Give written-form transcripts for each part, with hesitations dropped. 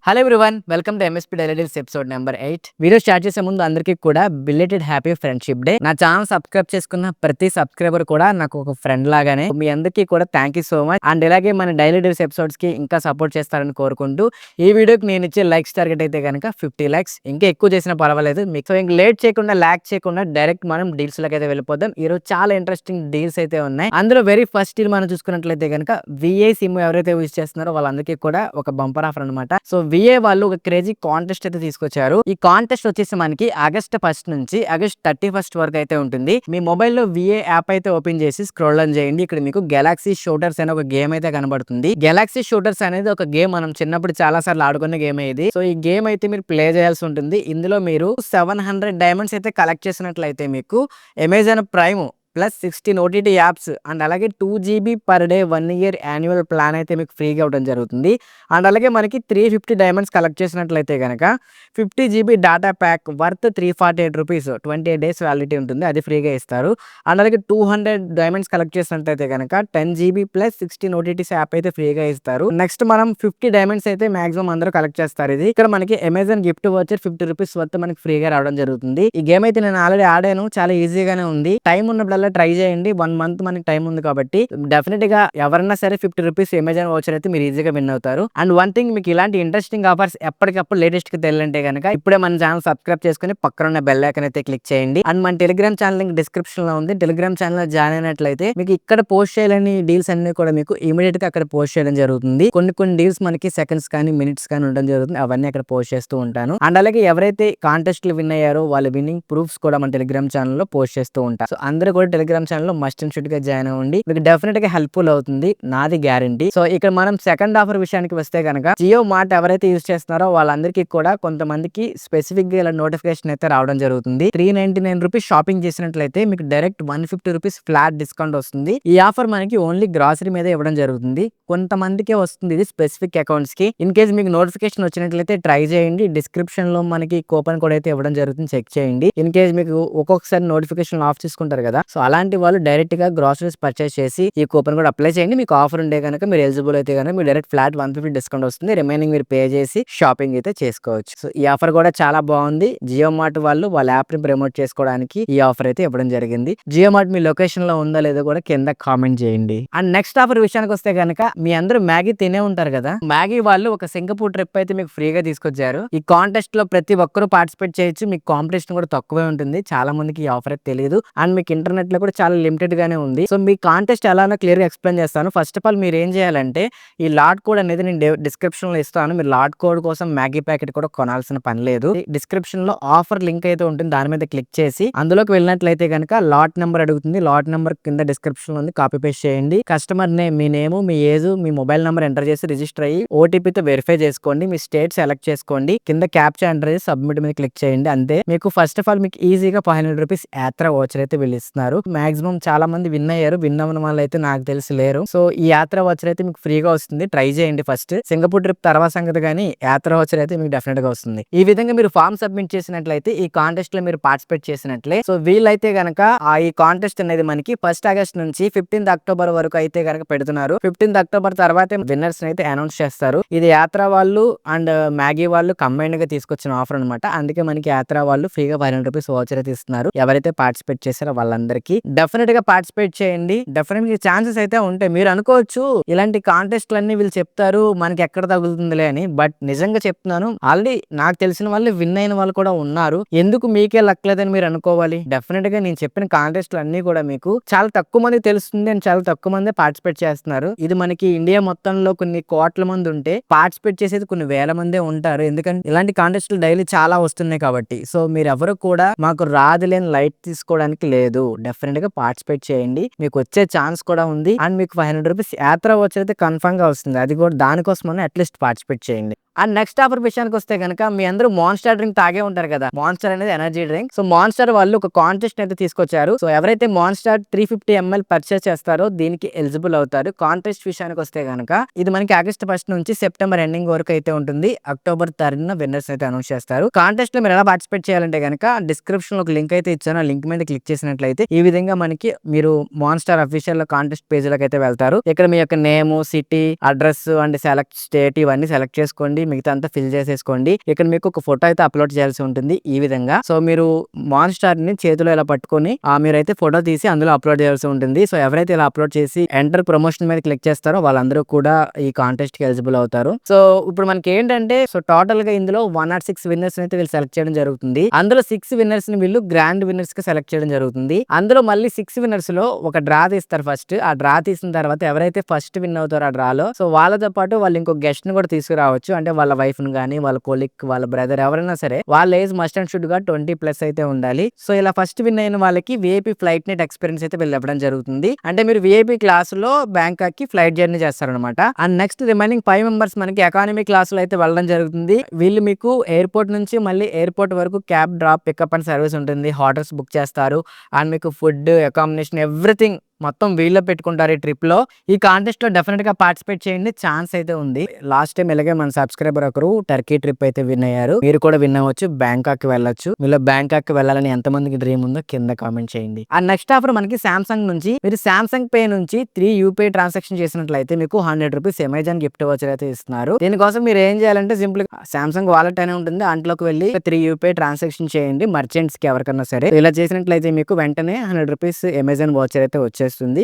Hello everyone, welcome to MSP daily tips episode number 8. Video start చేసే ముందు అందరికీ కూడా బిలేటెడ్ హ్యాపీ ఫ్రెండ్షిప్ డే. నా ఛానల్ సబ్స్క్రైబ్ చేసుకున్న ప్రతి సబ్స్క్రైబర్ కూడా నాకు ఒక ఫ్రెండ్ లాగానే. మీ అందరికీ కూడా thank you so much. And ఇలాగే మన డైలీ టిప్స్ ఎపిసోడ్స్ కి ఇంకా సపోర్ట్ చేస్తారని కోరుకుంటూ ఈ వీడియోకి నేను ఇచ్చే లైక్స్ టార్గెట్ అయితే కనుక 50 లైక్స్. ఇంకా ఎక్కువ చేసినా పర్వాలేదు మీకు. సో ఇంక లేట్ చేయకుండా లాక్ చేయకుండా డైరెక్ట్ మనం డీల్స్ లకి అయితే వెళ్ళిపోదాం. ఈ రోజు చాలా ఇంట్రెస్టింగ్ డీల్స్ అయితే ఉన్నాయి. అందులో వెరీ ఫస్ట్ డీల్ మనం చూసుకున్నట్లయితే కనుక విఐ సిమ్ ఎవరైతే యూజ్ చేస్తున్నారో వాళ్ళందరికీ కూడా ఒక బంపర్ ఆఫర్ అనమాట. సో విఏ వాళ్ళు ఒక క్రేజీ కాంటెస్ట్ అయితే తీసుకొచ్చారు. ఈ కాంటెస్ట్ వచ్చేసి మనకి ఆగస్ట్ 1 నుంచి ఆగస్ట్ 31 వరకు అయితే ఉంటుంది. మీ మొబైల్లో విఏ యాప్ అయితే ఓపెన్ చేసి స్క్రోల్ ఆన్ చేయండి. ఇక్కడ మీకు గెలాక్సీ షూటర్స్ అనే ఒక గేమ్ అయితే కనబడుతుంది. గెలాక్సీ షూటర్స్ అనేది ఒక గేమ్, మనం చిన్నప్పుడు చాలా సార్లు ఆడుకున్న గేమ్ ఇది. సో ఈ గేమ్ అయితే మీరు ప్లే చేయాల్సి ఉంటుంది. ఇందులో మీరు 700 డైమండ్స్ అయితే కలెక్ట్ చేసినట్లయితే మీకు Amazon prime plus 16 OTT apps and అలాగే 2 GB per day 1 year annual plan అయితే మీకు ఫ్రీగా ఇవ్వడం జరుగుతుంది. అండ్ అలాగే మనకి 350 డైమండ్స్ కలెక్ట్ చేసినట్లయితే కనుక 50 GB data pack worth 348 rupees 28 days validity ఉంటుంది, అది ఫ్రీగా ఇస్తారు. అండ్ అలాగే 200 డైమండ్స్ కలెక్ట్ చేసినట్లయితే కనుక 10 GB ప్లస్ 16 ఓటీటీస్ యాప్ అయితే ఫ్రీగా ఇస్తారు. నెక్స్ట్ మనం 50 డైమండ్స్ అయితే మాక్సిమం అందరూ కలెక్ట్ చేస్తారు. ఇది ఇక్కడ మనకి అమెజాన్ గిఫ్ట్ వచ్చి 50 రూపీస్ వర్త్ మనకి ఫ్రీగా రావడం జరుగుతుంది. ఈ గేమ్ అయితే నేను ఆల్రెడీ ఆడాను, చాలా ఈజీగానే ఉంది. టైం ఉన్నప్పుడు ట్రై చేయండి. 1 మంత్ మనకి టైం ఉంది కాబట్టి డెఫినెట్ గా ఎవరైనా సరే 50 రూపీస్ అమెజాన్ వోచర్ అయితే మీరు ఈజీగా విన్ అవుతారు. అండ్ వన్ థింగ్, మీకు ఇలాంటి ఇంట్రెస్టింగ్ ఆఫర్స్ ఎప్పటికప్పుడు లేటెస్ట్ గా తెలియాలంటే కనుక ఇప్పుడే మన ఛానల్ సబ్స్క్రైబ్ చేసుకుని పక్కన ఉన్న బెల్ ఐకాన్ అయితే క్లిక్ చేయండి. అండ్ మన టెలిగ్రామ్ ఛానల్ లింక్ డిస్క్రిప్షన్ లో ఉంది. టెలిగ్రామ్ ఛానల్ జాయిన్ అయినట్లయితే మీకు ఇక్కడ పోస్ట్ చేయాలని డీల్స్ అన్ని కూడా మీకు ఇమీడియట్ గా అక్కడ పోస్ట్ చేయడం జరుగుతుంది. కొన్ని డీల్స్ మనకి సెకండ్స్ కానీ మినిట్స్ కానీ ఉండడం జరుగుతుంది. అవన్నీ అక్కడ పోస్ట్ చేస్తూ ఉంటాను. అండ్ అలాగే ఎవరైతే కాంటెస్ట్ లో విన్ అయ్యారో వాళ్ళ విన్నింగ్ ప్రూఫ్స్ కూడా మన టెలిగ్రామ్ ఛానల్ లో పోస్ట్ చేస్తూ ఉంటారు. సో అందరూ కూడా టెలిగ్రామ్ ఛానల్ లో మస్ట్ అండ్ షుడ్ గా జాయిన్ అవ్వండి. మీకు డెఫినెట్ గా హెల్ప్ఫుల్ అవుతుంది, నాది గ్యారంటీ. సో ఇక్కడ మనం సెకండ్ ఆఫర్ విషయానికి వస్తే కనుక జియో మార్ట్ ఎవరైతే యూజ్ చేస్తున్నారో వాళ్ళందరికీ కూడా కొంతమందికి స్పెసిఫిక్ గా ఇలా నోటిఫికేషన్ అయితే రావడం జరుగుతుంది. 399 రూపీస్ షాపింగ్ చేసినట్లయితే మీకు డైరెక్ట్ 150 రూపీస్ ఫ్లాట్ డిస్కౌంట్ వస్తుంది. ఈ ఆఫర్ మనకి ఓన్లీ గ్రాసరీ మీద ఇవ్వడం జరుగుతుంది. కొంతమందికే వస్తుంది ఇది స్పెసిఫిక్ అకౌంట్స్ కి. ఇన్ కేస్ మీకు నోటిఫికేషన్ వచ్చినట్లయితే ట్రై చేయండి. డిస్క్రిప్షన్ లో మనకి కూపన్ కోడ్ అయితే ఇవ్వడం జరుగుతుంది, చెక్ చేయండి. ఇన్ కేస్ మీకు ఒక్కొక్కసారి నోటిఫికేషన్ ఆఫ్ చేసుకుంటారు కదా, సో అలాంటి వాళ్ళు డైరెక్ట్ గా గ్రాసరీస్ పర్చేస్ చేసి ఈ కూపన్ కూడా అప్లై చేయండి. మీకు ఆఫర్ ఉంటే కనుక మీరు ఎలిజిబుల్ అయితే కనుక మీరు డైరెక్ట్ ఫ్లాట్ 150 డిస్కౌంట్ వస్తుంది. రిమైనింగ్ మీరు పే చేసి షాపింగ్ అయితే చేసుకోవచ్చు. సో ఈ ఆఫర్ కూడా చాలా బాగుంది. జియో మార్ట్ వాళ్ళు వాళ్ళ యాప్ ని ప్రమోట్ చేసుకోవడానికి ఈ ఆఫర్ అయితే ఇవ్వడం జరిగింది. జియో మార్ట్ మీ లొకేషన్ లో ఉందా లేదో కూడా కింద కామెంట్ చేయండి. అండ్ నెక్స్ట్ ఆఫర్ విషయానికి వస్తే కనుక మీ అందరూ మ్యాగీ తినే ఉంటారు కదా, మ్యాగీ వాళ్ళు ఒక సింగపూర్ ట్రిప్ అయితే మీకు ఫ్రీగా తీసుకొచ్చారు. ఈ కాంటెస్ట్ లో ప్రతి ఒక్కరు పార్టిసిపేట్ చేయొచ్చు. మీకు కాంపిటీషన్ కూడా తక్కువే ఉంటుంది. చాలా మందికి ఈ ఆఫర్ అయితే తెలియదు. అండ్ మీకు ఇంటర్నెట్ లో కూడా చాలా లిమిటెడ్ గానే ఉంది. సో మీ కాంటెస్ట్ ఎలానో క్లియర్ గా ఎక్స్ప్లెయిన్ చేస్తాను. ఫస్ట్ ఆఫ్ ఆల్ మీరు ఏం చేయాలంటే ఈ లాట్ కోడ్ అనేది నేను డిస్క్రిప్షన్ లో ఇస్తాను. మీరు లాట్ కోడ్ కోసం మ్యాగీ ప్యాకెట్ కూడా కొనాల్సిన పని లేదు. డిస్క్రిప్షన్ లో ఆఫర్ లింక్ అయితే ఉంటుంది, దాని మీద క్లిక్ చేసి అందులోకి వెళ్ళినట్లయితే కనుక లాట్ నెంబర్ అడుగుతుంది. లాట్ నెంబర్ కింద డిస్క్రిప్షన్ లో ఉంది, కాపీ పేస్ట్ చేయండి. కస్టమర్ నేమ్, మీ నేమ్, మీ ఏజ్, మీ మొబైల్ నెంబర్ ఎంటర్ చేసి రిజిస్టర్ అయ్యి ఓటీపీతో వెరిఫై చేసుకోండి. మీ స్టేట్ సెలెక్ట్ చేసుకోండి. కింద క్యాప్చా ఎంటర్ చేసి సబ్మిట్ మీద క్లిక్ చేయండి. అంతే. మీకు ఫస్ట్ ఆఫ్ ఆల్ మీకు ఈజీగా 500 రూపీస్ యాత్ర వోచర్ అయితే వీళ్ళు ఇస్తున్నారు. మాక్సిమం చాలా మంది విన్ అయ్యారు. విన్ అవ్వన వాళ్ళు అయితే నాకు తెలిసి లేరు. సో ఈ యాత్ర వోచర్ అయితే మీకు ఫ్రీగా వస్తుంది. ట్రై చేయండి. ఫస్ట్ సింగపూర్ ట్రిప్ తర్వాత సంగతి, కానీ యాత్ర వోచర్ అయితే మీకు డెఫినెట్ గా వస్తుంది. ఈ విధంగా మీరు ఫామ్ సబ్మిట్ చేసినట్లయితే ఈ కాంటెస్ట్ లో మీరు పార్టిసిపేట్ చేసినట్లే. సో వీళ్ళైతే గనక ఈ కాంటెస్ట్ అనేది మనకి 1 ఆగస్ట్ నుంచి 15 అక్టోబర్ వరకు అయితే గనక పెడుతున్నారు. 15 అక్టోబర్ తర్వాత విన్నర్స్ అయితే అనౌన్స్ చేస్తారు. ఇది యాత్ర వాళ్ళు అండ్ మ్యాగీ వాళ్ళు కంబైన్డ్ గా తీసుకొచ్చిన ఆఫర్ అనమాట. అందుకే మనకి యాత్ర వాళ్ళు ఫ్రీగా 500 రూపీస్ వోచర్ అయితే ఇస్తున్నారు. ఎవరైతే పార్టిసిపేట్ చేశారో వాళ్ళందరికీ డెఫినెట్ గా పార్టిసిపేట్ చేయండి. డెఫినెట్ గా ఛాన్సెస్ అయితే ఉంటాయి. మీరు అనుకోవచ్చు ఇలాంటి కాంటెస్ట్లు అన్ని వీళ్ళు చెప్తారు మనకి ఎక్కడ తగులుతుందిలే అని, బట్ నిజంగా చెప్తున్నాను, ఆల్రెడీ నాకు తెలిసిన వాళ్ళు విన్ అయిన వాళ్ళు కూడా ఉన్నారు. ఎందుకు మీకే లక్కలేదని మీరు అనుకోవాలి. డెఫినెట్ గా నేను చెప్పిన కాంటెస్ట్లు అన్ని కూడా మీకు చాలా తక్కువ మంది తెలుస్తుంది అండ్ చాలా తక్కువ మంది పార్టిసిపేట్ చేస్తున్నారు. ఇది మనకి ఇండియా మొత్తంలో కొన్ని కోట్ల మంది ఉంటే పార్టిసిపేట్ చేసేది కొన్ని వేల మందే ఉంటారు. ఎందుకంటే ఇలాంటి కాంటెస్ట్లు డైలీ చాలా వస్తున్నాయి కాబట్టి. సో మీరు ఎవరు కూడా మాకు రాదులేని లైట్ తీసుకోవడానికి లేదు. డెఫినెట్ గా పార్టిసిపేట్ చేయండి, మీకు వచ్చే ఛాన్స్ కూడా ఉంది. అండ్ మీకు 500 రూపీస్ యాత్ర వచ్చి అయితే కన్ఫర్మ్ గా వస్తుంది. అది కూడా దానికోసం అట్లీస్ట్ పార్టిసిపేట్ చేయండి. అండ్ నెక్స్ట్ ఆఫర్ విషయానికి వస్తే కనుక మీ అందరూ మాన్స్టర్ డ్రింక్ తాగే ఉంటారు కదా. మాన్స్టర్ అనేది ఎనర్జీ డ్రింక్. సో మాన్స్టర్ వాళ్ళు ఒక కాంటెస్ట్ అయితే తీసుకొచ్చారు. సో ఎవరైతే మాన్స్టర్ 350 ml పర్చేస్ చేస్తారో దీనికి ఎలిజిబుల్ అవుతారు. కాంటెస్ట్ విషయానికి వస్తే కనుక ఇది మనకి ఆగస్ట్ 1 నుంచి సెప్టెంబర్ ఎండింగ్ వరకు అయితే ఉంటుంది. అక్టోబర్ 3 విన్నర్స్ అయితే అనౌన్స్ చేస్తారు. కాంటెస్ట్ లో మీరు ఎలా పార్టిసిపేట్ చేయాలంటే కనుక డిస్క్రిప్షన్ లో ఒక లింక్ అయితే ఇచ్చాను. ఆ లింక్ మీద క్లిక్ చేసినట్లయితే ఈ విధంగా మనకి మీరు మాన్స్టర్ అఫీషియల్ కాంటెస్ట్ పేజ్ లోకి అయితే వెళ్తారు. ఇక్కడ మీ యొక్క name, city, address and select state ఇవన్నీ సెలెక్ట్ చేసుకోండి. చేసుకోండి, మిగతా అంతా ఫిల్ చేసేసుకోండి. ఇక్కడ మీకు ఒక ఫోటో అయితే అప్లోడ్ చేయాల్సి ఉంటుంది ఈ విధంగా. సో మీరు మాన్స్టార్ ని చేతిలో ఇలా పట్టుకొని మీరైతే ఫోటో తీసి అందులో అప్లోడ్ చేయాల్సి ఉంటుంది. సో ఎవరైతే ఇలా అప్లోడ్ చేసి ఎంటర్ ప్రమోషన్ మీద క్లిక్ చేస్తారో వాళ్ళందరూ కూడా ఈ కాంటెస్ట్ కి ఎలిజిబుల్ అవుతారు. సో ఇప్పుడు మనకి ఏంటంటే సో టోటల్ గా ఇందులో 106 విన్నర్స్ అయితే వీళ్ళు సెలెక్ట్ చేయడం జరుగుతుంది. అందులో 6 విన్నర్స్ ని వీళ్ళు గ్రాండ్ విన్నర్స్ గా సెలెక్ట్ చేయడం జరుగుతుంది. అందులో మళ్ళీ 6 విన్నర్స్ లో ఒక డ్రా తీస్తారు ఫస్ట్. ఆ డ్రా తీసిన తర్వాత ఎవరైతే ఫస్ట్ విన్ అవుతారో ఆ డ్రాలో సో వాళ్ళతో పాటు వాళ్ళు ఇంకో గెస్ట్ ని కూడా తీసుకురావచ్చు. అంటే వాళ్ళ వైఫ్ ని గానీ, వాళ్ళ కొలిక్, వాళ్ళ బ్రదర్ ఎవరైనా సరే వాళ్ళ ఏజ్ మస్ట్ అండ్ షుడ్ గా 20+ అయితే ఉండాలి. సో ఇలా ఫస్ట్ విన్ అయిన వాళ్ళకి విఐపి ఫ్లైట్ నెట్ ఎక్స్పీరియన్స్ అయితే వీళ్ళు ఇవ్వడం జరుగుతుంది. అంటే మీరు విఐపి క్లాస్ లో బ్యాంకాక్ కి ఫ్లైట్ జర్నీ చేస్తారనమాట. అండ్ నెక్స్ట్ రిమైనింగ్ 5 మెంబర్స్ మనకి ఎకానమీ క్లాస్ లో అయితే వెళ్ళడం జరుగుతుంది. వీళ్ళు మీకు ఎయిర్పోర్ట్ నుంచి మళ్ళీ ఎయిర్పోర్ట్ వరకు cab drop pickup and service ఉంటుంది. హోటల్స్ బుక్ చేస్తారు. అండ్ మీకు ఫుడ్, అకామిడేషన్ ఎవ్రీథింగ్ మొత్తం వీళ్ళే పెట్టుకుంటారు ఈ ట్రిప్ లో. ఈ కాంటెస్ట్ లో డెఫినెట్ గా పార్టిసిపేట్ చేయండి, ఛాన్స్ అయితే ఉంది. లాస్ట్ టైం ఇలాగే మన సబ్స్క్రైబర్ ఒకరు టర్కీ ట్రిప్ అయితే విన్ అయ్యారు. మీరు కూడా విన్ అవ్వచ్చు, బ్యాంకాక్ కి వెళ్ళొచ్చు. మీలో బ్యాంకాక్ కి వెళ్ళాలని ఎంత మందికి డ్రీమ్ ఉందో కింద కామెంట్ చేయండి. అండ్ నెక్స్ట్ ఆఫర్ మనకి సామ్సంగ్ నుంచి మీరు సామ్సంగ్ పే నుంచి 3 యూపీఐ ట్రాన్సాక్షన్ చేసినట్లయితే మీకు 100 రూపీస్ అమెజాన్ గిఫ్ట్ వౌచర్ అయితే ఇస్తున్నారు. దీనికోసం మీరు ఏం చేయాలంటే సింపుల్ సామ్సంగ్ వాలెట్ అనే ఉంటుంది, దాంట్లోకి వెళ్ళి 3 యూపీఐ ట్రాన్సాక్షన్ చేయండి మర్చెంట్స్ కి ఎవరికన్నా సరే. ఇలా చేసినట్లయితే మీకు వెంటనే 100 రూపీస్ అమెజాన్ వౌచర్ అయితే వచ్చేస్తుంది.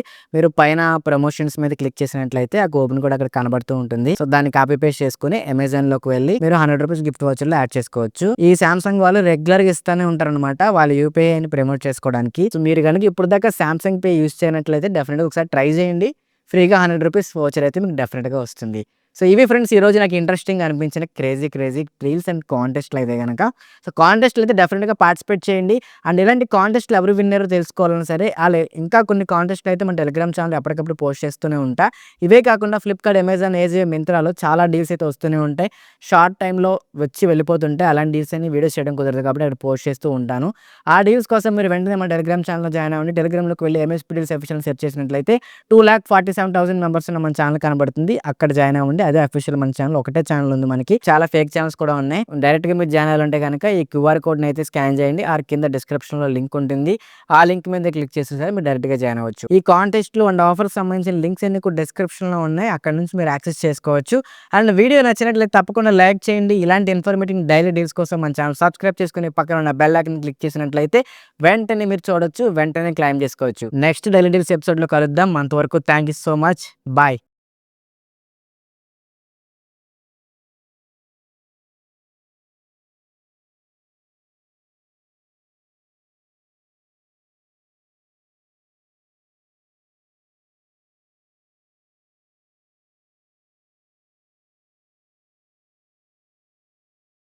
మీరు పైన ప్రమోషన్స్ మీద క్లిక్ చేసినట్లయితే ఆ కూపన్ కూడా అక్కడ కనబడుతూ ఉంటుంది. సో దాన్ని కాపీ పేస్ట్ చేసుకుని అమెజాన్ లోకి వెళ్ళి మీరు 100 రూపీస్ గిఫ్ట్ వౌచర్ లో యాడ్ చేసుకోవచ్చు. ఈ సామ్సంగ్ వాళ్ళు రెగ్యులర్ గా ఇస్తానే ఉంటారు అనమాట వాళ్ళ యూపీఐ ని ప్రమోట్ చేసుకోవడానికి. సో మీరు కనుక ఇప్పుడు దాకా సామ్సంగ్ పే యూస్ చేయనట్లయితే డెఫినెట్ గా ఒకసారి ట్రై చేయండి. ఫ్రీగా 100 రూపీస్ వౌచర్ అయితే మీకు డెఫినెట్ గా వస్తుంది. సో ఇవి ఫ్రెండ్స్ ఈ రోజు నాకు ఇంట్రెస్టింగ్ అనిపించిన క్రేజీ రీల్స్ అండ్ కాంటెస్ట్లు అయితే కనుక సో కాంటెస్ట్లు అయితే డెఫినెట్గా పార్టిసిపేట్ చేయండి. అండ్ ఇలాంటి కాంటెస్ట్లు ఎవరు విన్నర్ తెలుసుకోవాలని సరే అలా ఇంకా కొన్ని కాంటెస్ట్లు అయితే మన టెలిగ్రామ్ ఛానల్ ఎప్పటికప్పుడు పోస్ట్ చేస్తూనే ఉంటా. ఇవే కాకుండా ఫ్లిప్కార్ట్, అమెజాన్, ఏజియో, మింత్రాలో చాలా డీల్స్ అయితే వస్తూనే ఉంటాయి. షార్ట్ టైంలో వచ్చి వెళ్ళిపోతుంటాయి. అలాంటి డీల్స్ అని వీడియోస్ చేయడం కుదరదు కాబట్టి అక్కడ పోస్ట్ చేస్తూ ఉంటాను. ఆ డీల్స్ కోసం మీరు వెంటనే మన టెలిగ్రామ్ ఛానల్లో జాయిన్ అవ్వండి. టెలిగ్రామ్లోకి వెళ్ళి ఎంఎస్పీ డీల్స్ అఫీషియల్ సెర్చ్ చేసినట్లయితే 2,47,000 మెంబర్స్ ఉన్న మన ఛానల్ కనబడుతుంది. అక్కడ జాయిన్ అవ్వండి. అదే అఫీషియల్ మన ఛానల్. ఒకటే ఛానల్ ఉంది మనకి, చాలా ఫేక్ ఛానల్స్ కూడా ఉన్నాయి. డైరెక్ట్ గా మీరు జాయిన్ అవ్వాలంటే కనుక ఈ క్యూఆర్ కోడ్ అయితే స్కాన్ చేయండి. ఆ కింద డిస్క్రిప్షన్ లో లింక్ ఉంటుంది. ఆ లింక్ మీద క్లిక్ చేస్తే సరే మీరు డైరెక్ట్ గా జాయిన్ అవ్వచ్చు. ఈ కాంటెస్ట్ లో అండ్ ఆఫర్స్ సంబంధించిన లింక్స్ అన్ని కూడా డిస్క్రిప్షన్ లో ఉన్నాయి, అక్కడ నుంచి మీరు యాక్సెస్ చేసుకోవచ్చు. అండ్ వీడియో నచ్చినట్లయితే తప్పకుండా లైక్ చేయండి. ఇలాంటి ఇన్ఫర్మేటివ్ డైలీ డీల్స్ కోసం మన ఛానల్ సబ్స్క్రైబ్ చేసుకుని పక్కన ఉన్న బెల్ ఐకాన్ క్లిక్ చేసినట్లయితే వెంటనే మీరు చూడొచ్చు, వెంటనే క్లైమ్ చేసుకోవచ్చు. నెక్స్ట్ డైలీ డీల్స్ ఎపిసోడ్ లో కలుద్దాం. అంతవరకు thank you so much. Bye.